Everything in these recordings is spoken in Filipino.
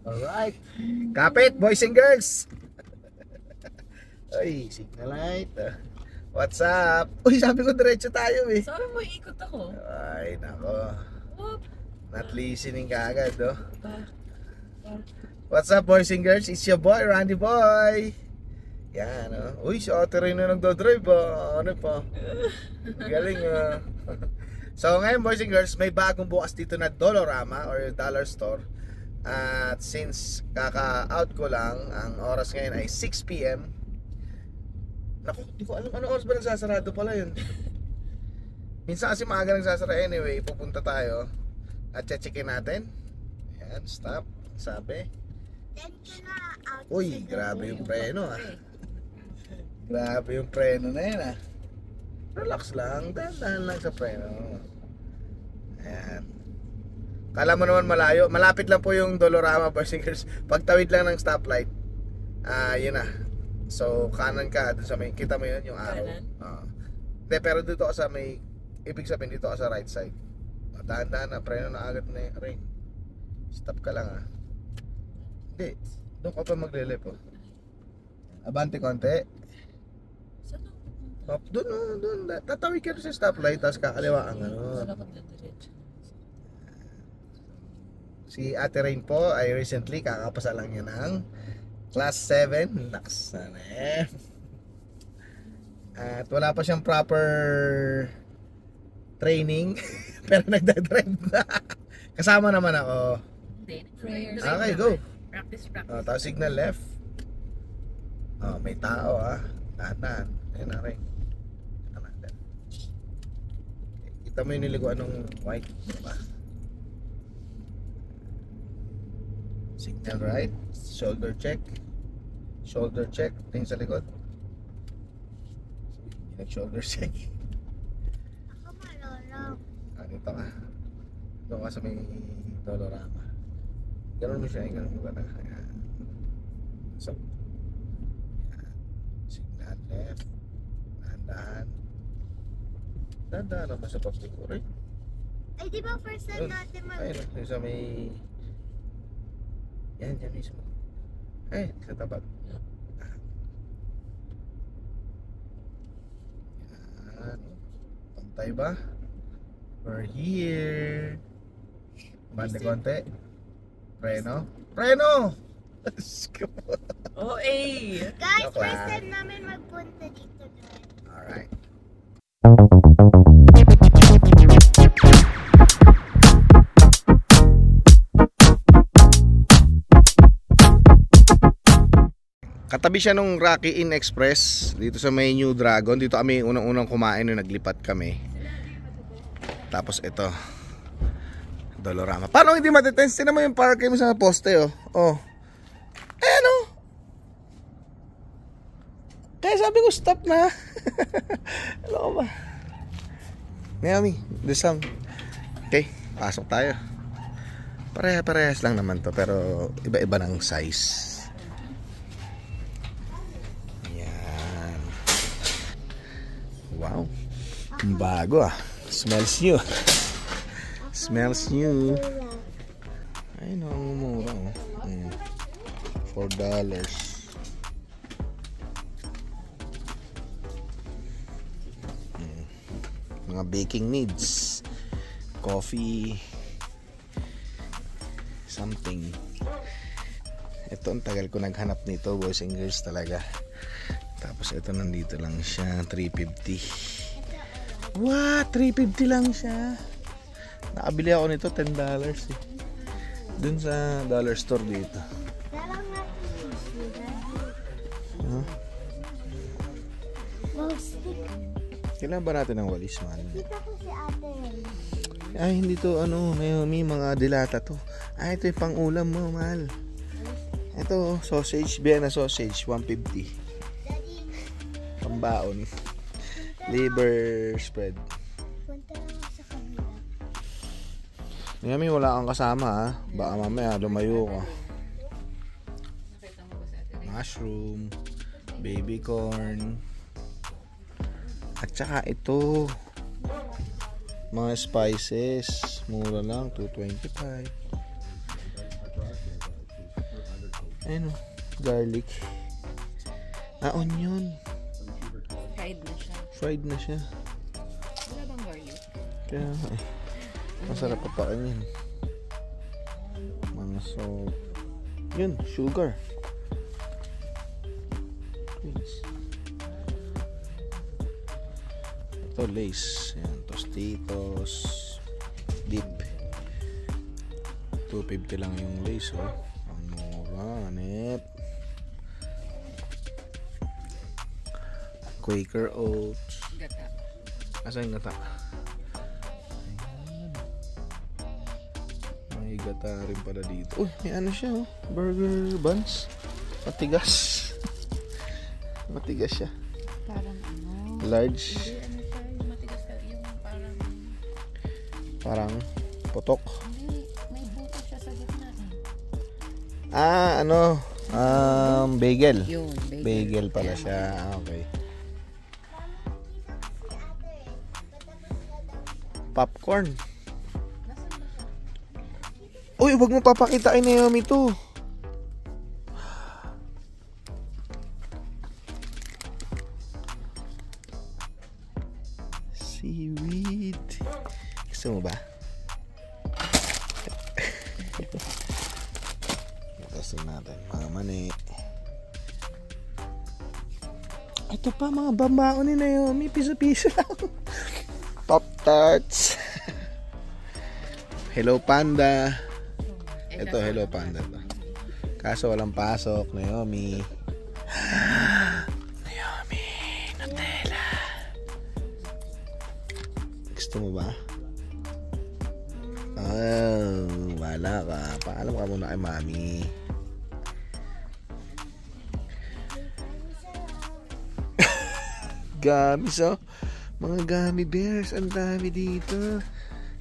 Alright. Kapit, boys and girls. Ay, signal light. What's up? Uy, sabi ko diretso tayo eh. Sabi mo, ikot ako. Ay, nako. Whoop. Not listening ka agad, no? What's up, boys and girls? It's your boy, Randy Boy. Yan, oh. Uy, si ate rin na nagdodrive, ano pa? Galing, So ngayon, boys and girls, may bagong bukas dito na Dollarama or Dollar Store. At since kaka-out ko lang, ang oras ngayon ay 6 PM. Naku, di ko alam ano oras ba nagsasarado pala yun. Minsan kasi maaga nagsasara anyway, pupunta tayo at checkin natin. Ayan, stop. Sabi. Uy, grabe yung preno ah. Grabe yung preno na yan ah. Relax lang, dahan-dahan lang sa preno. Ayan. Kala mo naman malayo, malapit lang po yung Dollarama, boys and girls. Pagtawid lang ng stoplight, yun na. So kanan ka dun sa may, kita mo yun yung araw. Hindi, pero dito ka sa may, ibig sabihin dito ka sa right side. Dahan-dahan na, preno na agad na yung ring. Stop ka lang ah. Hindi, doon ka pa maglilip oh. Abante konti. Doon, tatawid ka sa stoplight, tapos kakaliwa ang ano. Si Ate Rain po ay recently kakapasa lang niya ng Class 7. Naks na eh. At wala pa siyang proper training pero nagdadrive na. Kasama naman ako. Okay, go. Practice. Tapos signal left. May tao ah. Dahan-dahan. Ayun na rin. Kita mo yung niliguan ng white, diba? Signal right, shoulder check. Shoulder check, tingin sa likod. Hindi nag-shoulder check. Ako malolo. Dito ka. Doon ka sa may Dollarama. Ganun mo siya, ganun mo ka na. Ayan. So, ayan. Signal left. Dahan-dahan. Dahan-dahan naman sa pagdikuri. Ay, di ba first time natin Ayun, yung sa may... Yan, dyan mismo. Ay, sa tapat. Yan. Pantay ba? We're here. Bande konti. Preno. Preno! Oh, eh. Guys, Joke first lang. time namin magpunta dito. Alright. Katabi siya nung Rocky Inn Express dito sa may New Dragon. Dito kami unang-unang kumain nung naglipat kami. Tapos ito Dollarama. Paano hindi matitense? Tinan mo yung parking mo sa poste oh. Oh. Ayan oh. Kaya sabi ko stop na. Ano ba? Naomi, this okay, pasok tayo. Pareha-parehas lang naman to pero iba-iba ng size. Wow, bago ah. Smells new. Smells new. Ay, namumura oh. $4. Mga baking needs. Coffee. Something. Ito, ang tagal ko naghanap nito, boys and girls talaga. Tapos ito nandito lang siya, $3.50. What? $3.50 lang siya. Nakabili ako nito $10 eh. Dun sa dollar store dito. Huh? Kailangan ba natin ng walis man? Kita ko si ate. Ay, hindi to ano, may mga dilata to. Ay, ito yung pang ulam mo, mahal. Ito, sausage, Vienna sausage, $1.50. Pambaon. Liver spread. Punta lang sa kanila. Ngayon wala kang kasama ha. Baka mamaya lumayo ka. Mushroom, baby corn. At saka ito. Mga spices. Mura lang, $2.25. Ayun o, garlic. Onion. Fried na siya. Fried na siya. Wala bang garlic? Kaya masarap pa pa yun. Mga salt. Yun, sugar. Please. Ito, Lays. Yan, Tostitos. Dip. 250 lang yung Lays, oh. Ang mura, anip. Quaker Oats. Gata. Asa yung gata? Ayan. May gata rin pala dito. Uy, may ano siya, oh. Burger buns. Matigas. Matigas siya. Parang ano? Large. Hindi, ano siya? Yung matigas ka. Yung parang... Parang putok. Hindi, may buto siya sa gitna. Ano? Bagel. Yun, Bagel pala siya. Okay. Popcorn. Uy, wag mo papakita kay Naomi to. Seaweed. Gusto mo ba? Tasin natin mga mani. Ito pa mga bambaon ni Naomi. Piso-piso lang. Pop-Tarts. Hello Panda. Ito, Hello Panda to. Kaso walang pasok, Naomi. Naomi, Nutella. Gusto mo ba? Oh, wala ka. Paalam ka muna kay Mami. Gamis, oh. Mga gummy bears, ang dami dito.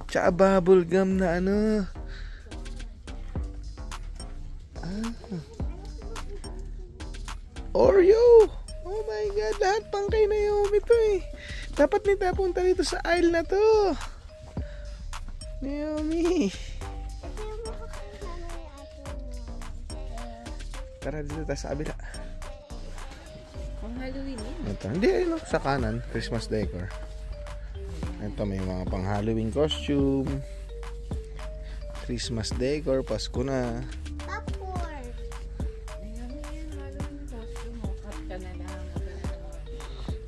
Tsaka bubble gum na ano. Oreo! Oh my God, lahat pang kay Naomi to eh. Dapat nita punta dito sa aisle na to. Naomi. Ito yung makakasama ni ate mo. Tara dito tayo sa kabila. Pang Halloween yun. Ito, hindi ano, sa kanan, Christmas decor. Ito may mga pang Halloween costume. Christmas decor, Pasko na. Popcorn. Ayun, Halloween costume mo. Cut ka na lang.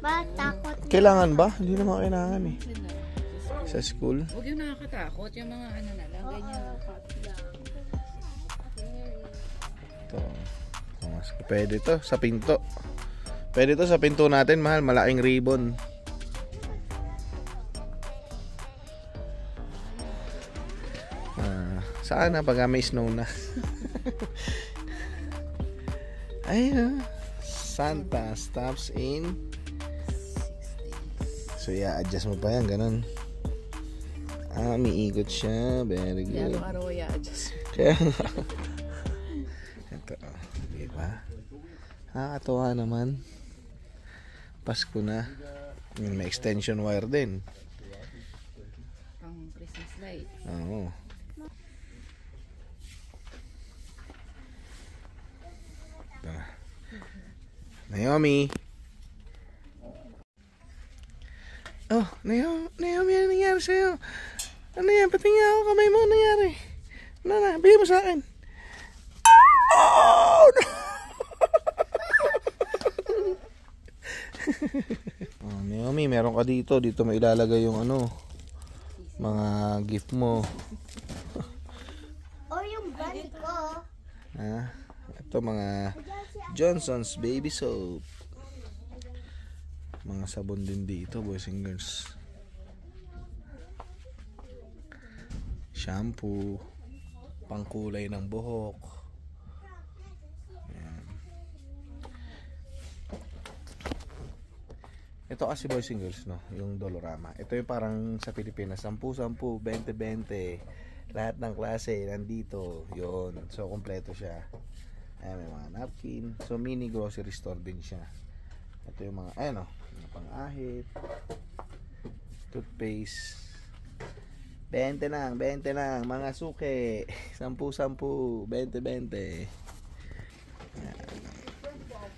Matakot na. Kailangan ba? Hindi naman kailangan eh. Yun na. Sa school. Huwag yung nakakatakot. Yung mga ano na lang. Ganyan. Cut lang. Ito. Pwede to sa pinto. Pwede to sa pinto natin, mahal. Malaking ribbon. Saan na pag may snow na? Ayun. Santa stops in. So, i-adjust mo pa yan. Ganun. Umiikot siya. Very good. Araw-araw i-adjust. Kaya nga. Ito. Diba? Nakakatuwa naman. Pasko na. May extension wire din. Pang Christmas light. Oo. Ito na. Naomi. Oh, Naomi, ano nangyari sa'yo? Ano yan? Patingin ako kamay mo. Ano nangyari? Ano na? Bigay mo sa akin. Oh, no! Oh, Naomi, meron ka dito. Dito mo ilalagay yung ano, mga gift mo. O yung band ko. Ha? Ito mga Johnson's Baby Soap. Mga sabon din dito, boys and girls. Shampoo. Pangkulay ng buhok. Ayan. Ito kasi boys and girls, no, yung Dolorama. Ito yung parang sa Pilipinas, 10-10, 20-20. Lahat ng klase nandito. Yun. So kompleto siya. Ayan, may mga napkin. So mini grocery store din siya. Ito yung mga, ayan o, pang-ahit, toothpaste. 20 lang, mga suke. 10-10, 20-20.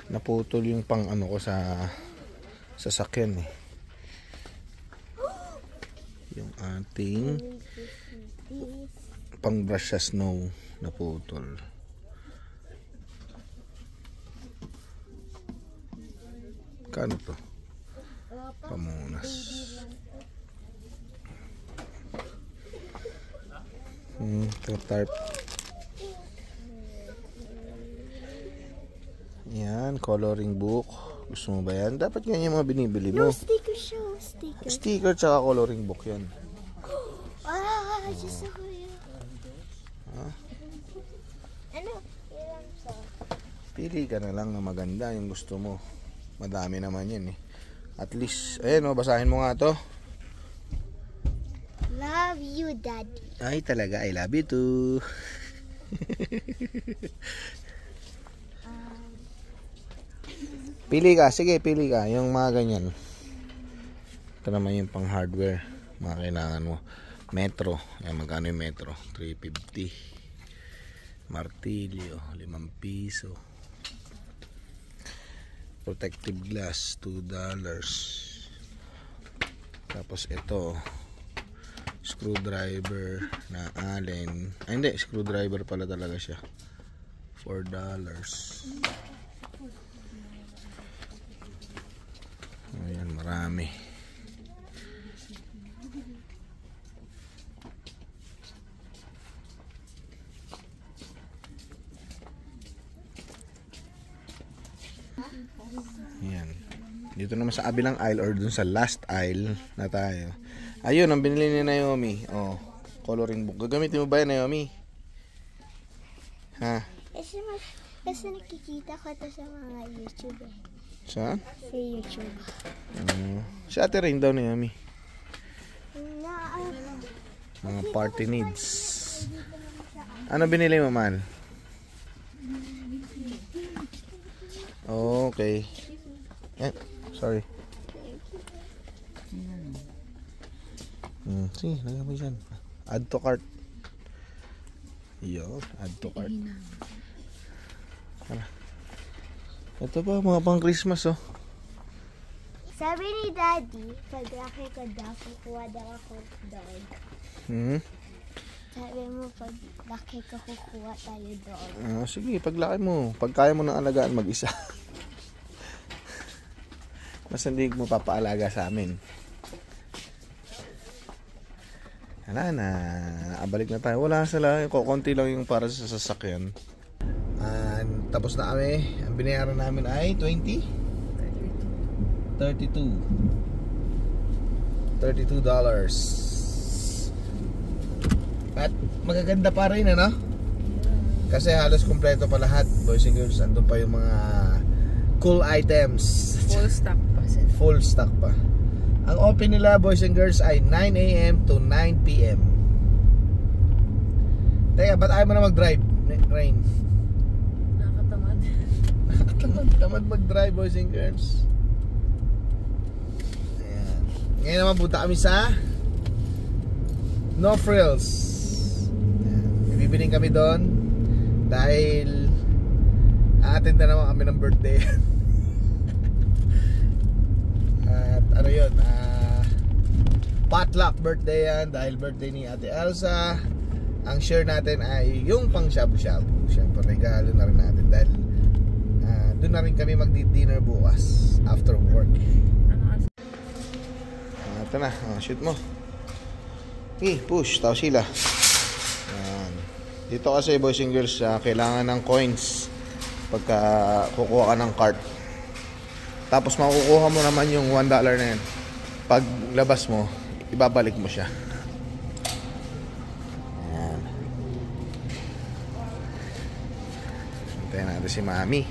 Naputol yung pang ano ko sa sasakyan eh. Yung ating pang brush sa snow naputol. Kano to? Pamunas. Tarp. Yan, coloring book. Gusto mo ba yan? Dapat ganyan yung mga binibili mo. No, sticker show. Sticker. Sticker tsaka coloring book yan. Ah, just ako yun. Ano? Ilan sa? Pili ka na lang na maganda yung gusto mo. Madami naman yan eh. At least, ayan o, basahin mo nga to. Love you, Daddy. Ay talaga, I love you too. Pili ka, sige pili ka. Yung mga ganyan. Ito naman yung pang hardware. Mga kailangan mo. Metro. Ayan, magkano yung metro? 350. Martilyo, 5 piso. Protective glass, $2. Tapos ito, screwdriver na Allen. Ay hindi, screwdriver pala talaga siya. $4. Ayan, marami. Ayan. Dito naman sa kabilang aisle or dun sa last aisle na tayo. Ayun, ang binili ni Naomi. Oh, coloring book. Gagamitin mo ba yan, Naomi? Ha? Kasi nakikita ko ito sa mga YouTube eh. Saan? Sa YouTube. Si Ate Rain daw, Naomi. Na, Mga party needs. Ano binili mo, man? Okay. Sorry. Sige, lagyan mo dyan. Add to cart. Yo, add to cart. Ito pa, mga pang Christmas oh. sabi ni Daddy, pag laki ko daw, kukuha daw ako dog. Sabi mo, pag laki ko, kukuha tayo dog. Sige, paglaki mo. Pag kaya mo nang alagaan mag-isa. Mas hindi mo papaalaga sa amin. Wala na. Nakabalik na tayo. Wala sila. Konti lang yung para sa sasakyan. Tapos na kami. Ang binayaran namin ay 20? 32. $32. At magaganda pa rin ano? Kasi halos kompleto pa lahat. Boys and girls, andun pa yung mga cool items. Full stock pa sila. Full stock pa. Ang open nila, boys and girls, ay 9 AM to 9 PM. Teka, ba't ayaw mo na mag-drive, Rain? Nakakatamad. Tamad mag-drive, boys and girls. Ayan. Ngayon naman punta kami sa No Frills. Ayan. Bibiling kami doon dahil aattend na naman kami ng birthday. At ano yun, potluck birthday yan dahil birthday ni Ate Elsa. Ang share natin ay yung pang shabu-shabu. Siyempre regalo na rin natin dahil doon na rin kami mag-dinner bukas after work. Ito na, shoot mo. Push, tao sila. Dito kasi boys and girls, kailangan ng coins pagka kukuha ka ng cart. Tapos makukuha mo naman yung $1 na yan. Pag labas mo, ibabalik mo siya. Ayan. Hintayin natin si Mami.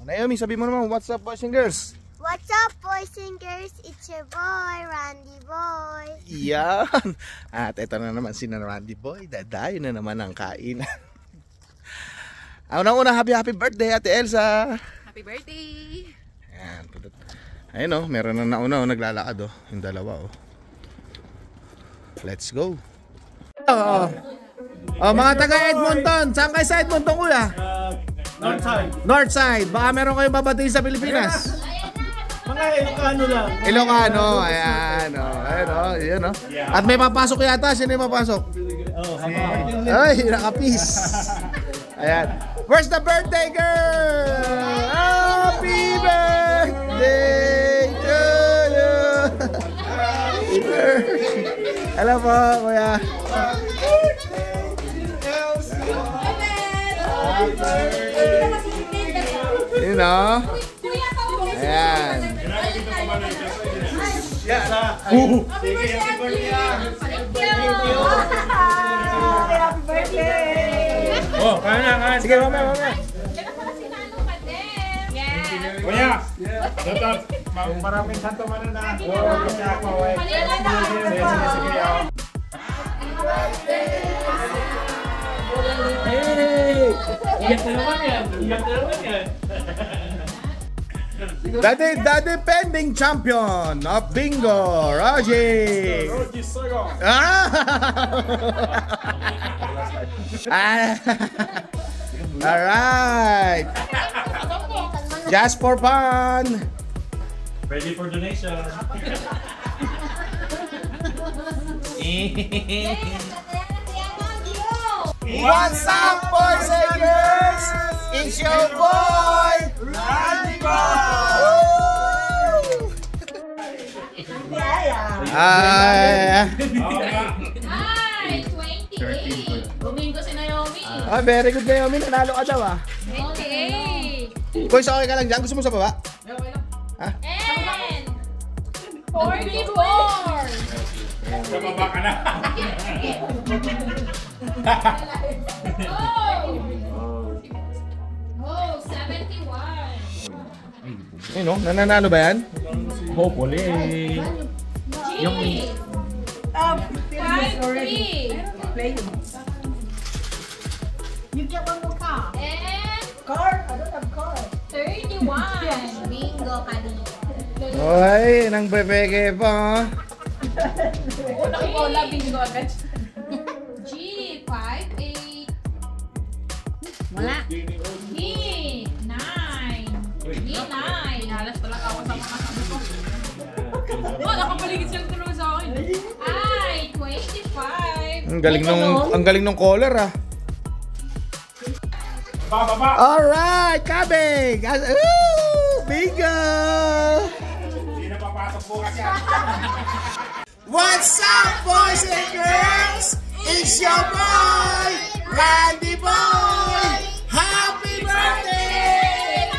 Naomi, sabi mo naman, what's up boys and girls? What's up, boys and girls? It's your boy, Randy Boy. Yan. At ito na naman si Randy Boy. Dadayo na naman ang kainan. Unang-una, happy birthday, Ate Elsa. Happy birthday. Ayan. Ayun o, meron na nauna o, naglalakad o. Yung dalawa o. Let's go. Mga taga Edmonton. Saan kayo sa Edmonton, kuya? Northside. Northside. Baka meron kayong babatiin sa Pilipinas. Mga Ilocano lang. Ilocano. Ayan. Ayan o. Ayan o. At may papasok yata. Sino yung papasok? Ay, naka-peace. Ayan. Where's the birthday girl? Happy birthday to you. Happy birthday. Alam po, kuya. You know? Ayan. Oh, kaya na. Sige, mamaya. Kuya, dapat maraming santo man na. Iyak na naman yan. Daddy pending champion of bingo, Roger. All right. Just for fun. Ready for donation. What's up, boys and girls? It's your boy, Randy Boy. Hi, 28. Domingo si Naomi. Very good, Naomi. Nanalo ka daw, 28. Boys, okay ka lang dyan? Gusto mo sa baba? Ha? And 44. Sa baba ka na. Oh, 71. Ayun, nananalo ba yan? Hopefully. G. 53. You get one more car. And Car? I don't have car. 31. Bingo ka dito. Oy, nang bebeke pa. Unang bola, bingo agad. G. 58. Wala. D. 9. D. 9. Halas talaga ako sa mga sabi ko. Oh, nakapaligid siyang tulong sa akin. I. 25. Ang galing nung caller, ah. Baba. Alright, kabig! Bingo! Hindi na papasok bukas yan. What's up, boys and girls? It's your boy, Randy Boy! Happy birthday!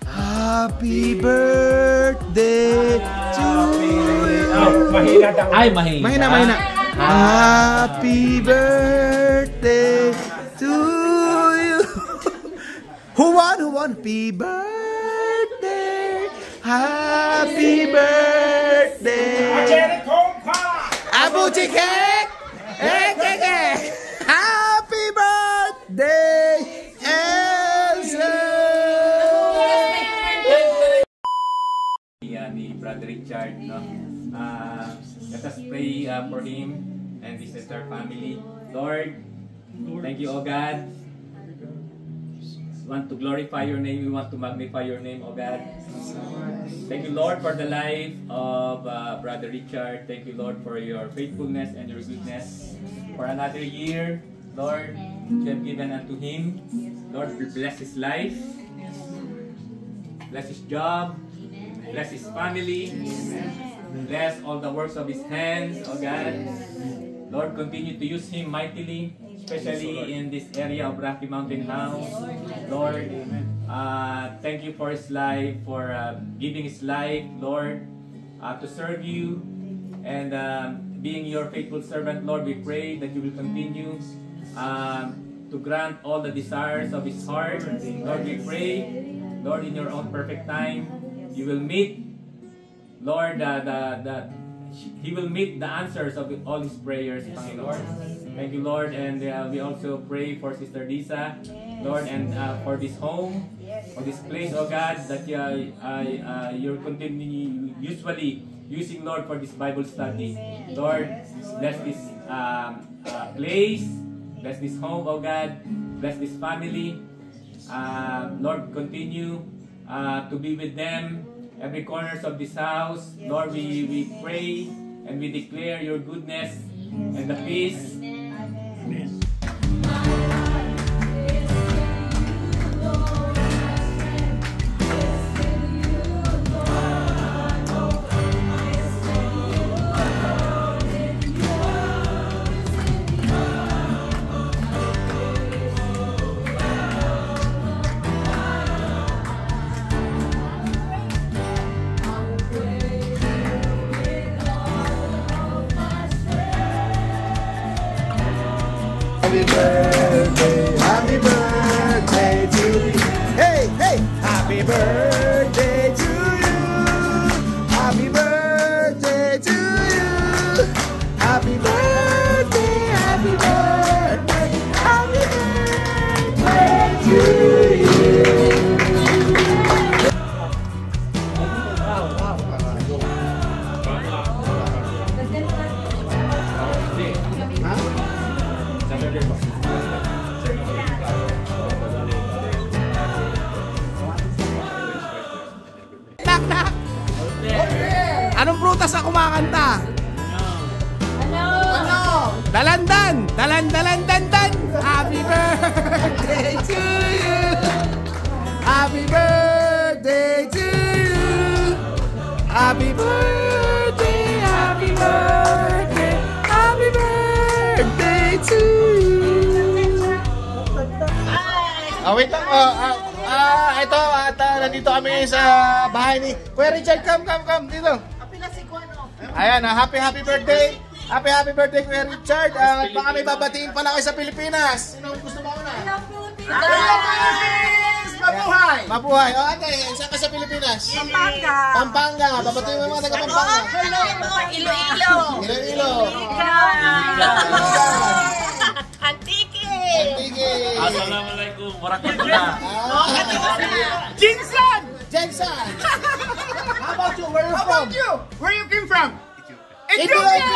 Happy birthday to you! Mahina daw. Ay, mahina. Mahina. Happy birthday to you. Who won? Happy birthday. Happy birthday. Cherry Compa. Abu Chikek. Happy birthday, Elsa. Ni Brother Richard, no? Let us pray for him and his entire family. Lord, thank you, oh God. We want to glorify your name. We want to magnify your name, oh God. Thank you, Lord, for the life of Brother Richard. Thank you, Lord, for your faithfulness and your goodness. For another year, Lord, you have given unto him. Lord, bless his life. Bless his job. Bless his family. Bless all the works of his hands, oh God. Lord, continue to use him mightily, especially in this area of Rocky Mountain House. Lord, thank you for his life, for giving his life, Lord, to serve you. And being your faithful servant, Lord, we pray that you will continue to grant all the desires of his heart. Lord, we pray, Lord, in your own perfect time, you will meet, Lord, he will meet the answers of all his prayers, Lord. Thank you, Lord, and we also pray for Sister Disa, Lord, and for this home, for this place, oh God, that you're continuing usually using, Lord, for this Bible study. Lord, bless this place, Bless this home, oh God. Bless this family. Lord, continue to be with them, every corners of this house. Lord, we pray and we declare your goodness and the peace. Amen. Happy birthday to you. Hey, hey, happy birthday to you. Happy birthday to you. Happy birthday, happy birthday, happy birthday to you. Anong prutas na kumakanta? Ano? Dalandan! Dalan-dalan-dan-dan! Happy birthday to you! Happy birthday to you! Happy birthday! Happy birthday! Happy birthday to you! Wait lang. Ito, nandito kami ngayon sa bahay ni Kuya Richard. Come dito. Ayan, happy birthday. Happy birthday, Kuya Richard. Baka may babatiin pala kayo sa Pilipinas. Sino gusto mo na? Mabuhay! Mabuhay. O ate, saan ka sa Pilipinas? Pampanga. Babatiin mo yung mga taga Pampanga. Iloilo. Antique. Assalamualaikum warahmatullahi wabarakatuh. Jensen! How about you? Where you from? Where you came from? Ethiopia!